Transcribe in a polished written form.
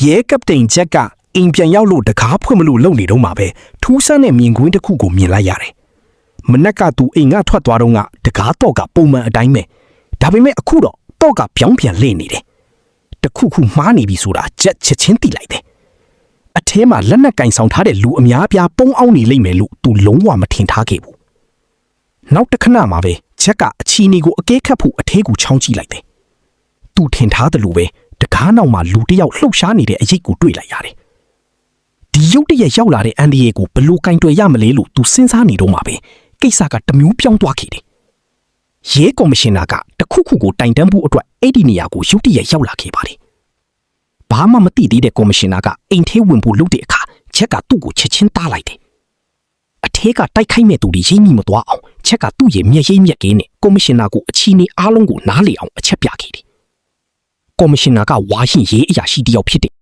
ရဲကပတိန်ချက်ကအိမ်ပြန်ရောက်လို့တကားဖွင့်မလို့လုံနေတော့မှာပဲထူးဆန်းတဲ့မြင်ကွင်းတစ်ခုကိုမြင်လိုက်ရတယ်။မနက်ကသူအိမ်ကထွက်သွားတော့ကတကားတော့ကပုံမှန်အတိုင်းပဲဒါပေမဲ့အခုတော့ကပြောင်းပြန်လှည့်နေတယ်။တခုခုမှားနေပြီဆိုတာချက်ချင်းသိလိုက်တယ်။အထဲမှာလက်နက်ကင်ဆောင်ထားတဲ့လူအများပြားပုံအောင်နေလိမ့်မယ်လို့သူလုံးဝမထင်ထားခဲ့ဘူး။နောက်တစ်ခဏမှာပဲချက်ကအချီနီကိုအကဲခတ်ဖို့အထဲကိုချောင်းကြည့်လိုက်တယ်။သူထင်ထားတယ်လို့ပဲတကားနောက်မှာလူတစ်ယောက်လှုပ်ရှားနေတဲ့အရိပ်ကိုတွေ့လိုက်ရတယ်။ဒီရုပ်တရက်ရောက်လာတဲ့အန်ဒီယေကိုဘလို့ကင်တွယ်ရမလဲလို့သူစဉ်းစားနေတော့မှာပဲကိစ္စကတမျိုးပြောင်းသွားခဲ့တယ်။ရဲကော်မရှင်နာကတခုခုကိုတိုင်တန်းဖို့အတွက်အဲ့ဒီနေရာကိုရုပ်တရက်ရောက်လာခဲ့ပါတယ်။ဘာမှမသိသေးတဲ့ကော်မရှင်နာကအိမ်ထဲဝင်ဖို့လုပ်တဲ့အခါချက်ကသူ့ကိုချက်ချင်းတားလိုက်တယ်။အထဲကတိုက်ခိုက်မဲ့သူတွေရိပ်မိမသွားအောင်ချက်ကသူ့ရဲ့မျက်ရည်မျက်ကင်းနဲ့ကော်မရှင်နာကိုအချီနေအားလုံးကိုနားလေအောင်အချက်ပြခဲ့တယ်။ကော်မရှင်နာကဝါရှင်ရေးအရာရှိတယောက်ဖြစ်တဲ့